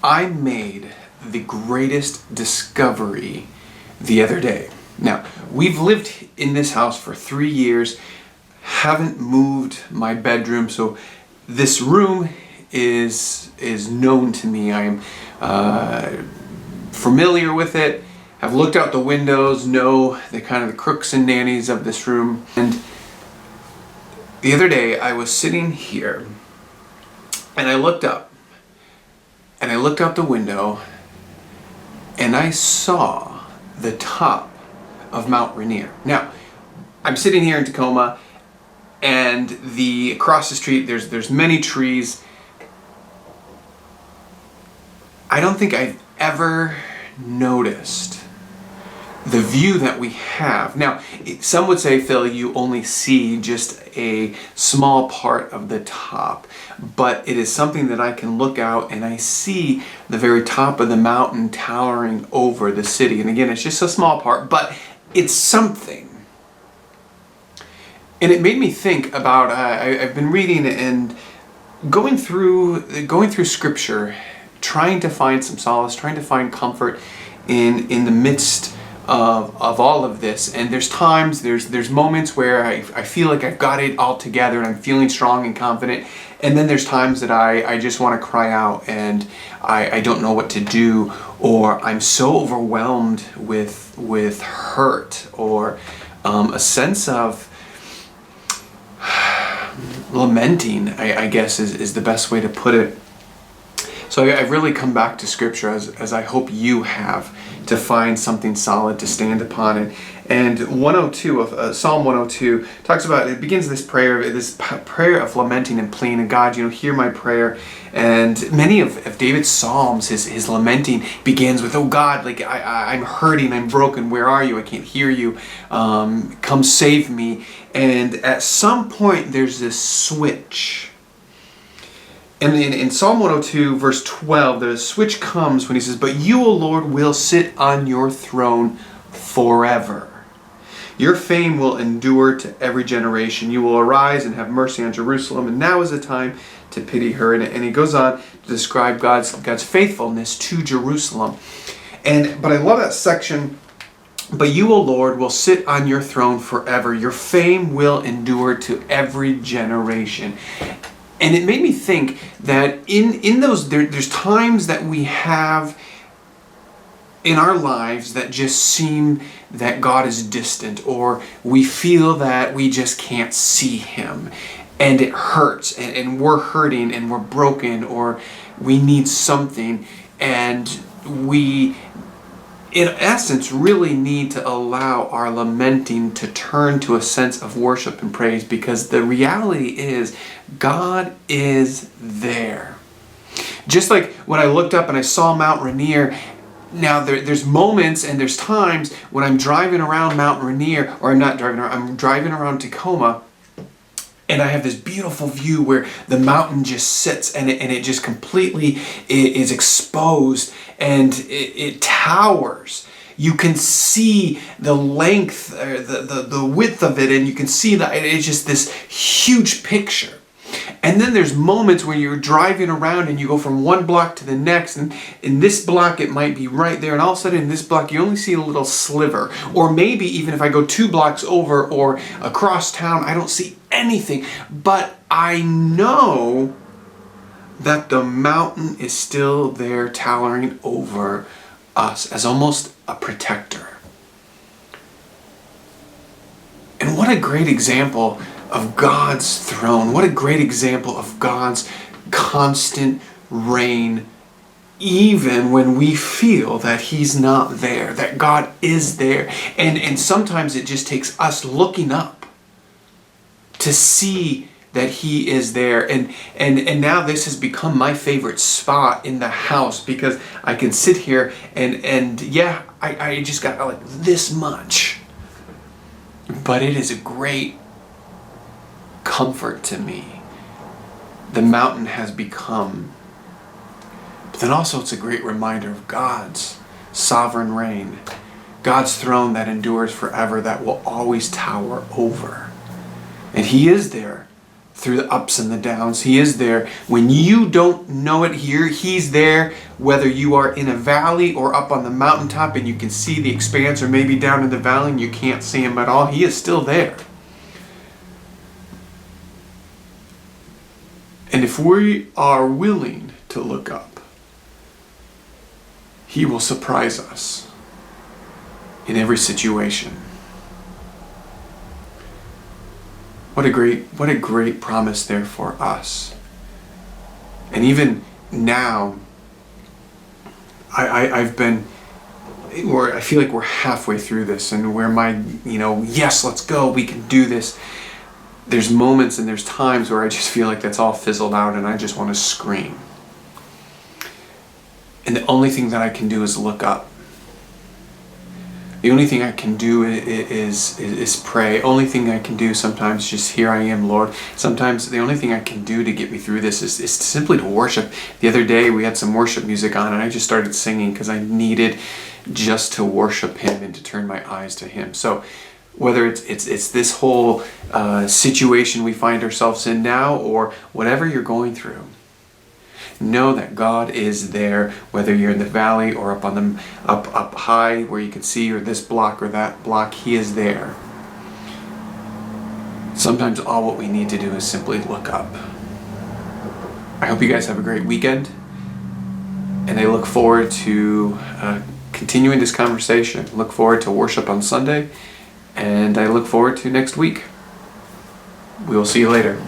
I made the greatest discovery the other day. Now, we've lived in this house for 3 years, haven't moved my bedroom, so this room is known to me. I am familiar with it. I've looked out the windows, know the kind of the crooks and nannies of this room. And the other day I was sitting here and I looked up and I looked out the window and I saw the top of Mount Rainier. Now, I'm sitting here in Tacoma and across the street there's many trees. I don't think I've ever noticed the view that we have. Now, some would say, Phil, you only see just a small part of the top, but it is something that I can look out and I see the very top of the mountain towering over the city. And again, it's just a small part, but it's something. And it made me think about, I've been reading and going through scripture, trying to find some solace, trying to find comfort in the midst of all of this. And there's times, there's moments where I feel like I've got it all together and I'm feeling strong and confident. And then there's times that I just want to cry out and I don't know what to do, or I'm so overwhelmed with hurt or a sense of lamenting, I guess is the best way to put it. So I've really come back to scripture as I hope you have, to find something solid to stand upon it. And 102 of Psalm 102 talks about, it begins this prayer of lamenting and pleading, and God, hear my prayer. And many of David's psalms, his lamenting begins with, oh God, like I'm hurting, I'm broken, where are you? I can't hear you. Come save me. And at some point there's this switch. And in Psalm 102, verse 12, the switch comes when he says, but you, O Lord, will sit on your throne forever. Your fame will endure to every generation. You will arise and have mercy on Jerusalem, and now is the time to pity her. And he goes on to describe God's faithfulness to Jerusalem. But I love that section. But you, O Lord, will sit on your throne forever. Your fame will endure to every generation. And it made me think that in those, there's times that we have in our lives that just seem that God is distant, or we feel that we just can't see Him. And it hurts, and we're hurting, and we're broken, or we need something. And we, in essence, really need to allow our lamenting to turn to a sense of worship and praise, because the reality is God is there. Just like when I looked up and I saw Mount Rainier, now there's moments and there's times when I'm driving around Mount Rainier, or I'm driving around Tacoma, and I have this beautiful view where the mountain just sits and it just completely is exposed, and it towers. You can see the length, the width of it, and you can see that it's just this huge picture. And then there's moments where you're driving around and you go from one block to the next, and in this block it might be right there, and all of a sudden in this block you only see a little sliver. Or maybe even if I go 2 blocks over or across town, I don't see anything. But I know that the mountain is still there, towering over us as almost a protector. And what a great example of God's throne. What a great example of God's constant reign, even when we feel that He's not there, that God is there. And sometimes it just takes us looking up to see that He is there. And now this has become my favorite spot in the house, because I can sit here and yeah, I just got like this much. But it is a great comfort to me. The mountain has become. But then also it's a great reminder of God's sovereign reign. God's throne that endures forever, that will always tower over. And He is there through the ups and the downs. He is there when you don't know it. He's there whether you are in a valley or up on the mountaintop and you can see the expanse, or maybe down in the valley and you can't see him at all. He is still there. And if we are willing to look up, he will surprise us in every situation. What a great promise there for us. And even now, I've been, I feel like we're halfway through this, and where my, yes, let's go, we can do this. There's moments and there's times where I just feel like that's all fizzled out and I just want to scream. And the only thing that I can do is look up. The only thing I can do is pray. Only thing I can do sometimes is just, here I am, Lord. Sometimes the only thing I can do to get me through this is simply to worship. The other day we had some worship music on and I just started singing because I needed just to worship him and to turn my eyes to him. So whether it's this whole situation we find ourselves in now, or whatever you're going through, know that God is there, whether you're in the valley or up on the up high where you can see, or this block or that block. He is there. Sometimes all what we need to do is simply look up. I hope you guys have a great weekend, and I look forward to continuing this conversation. Look forward to worship on Sunday, and I look forward to next week. We will see you later.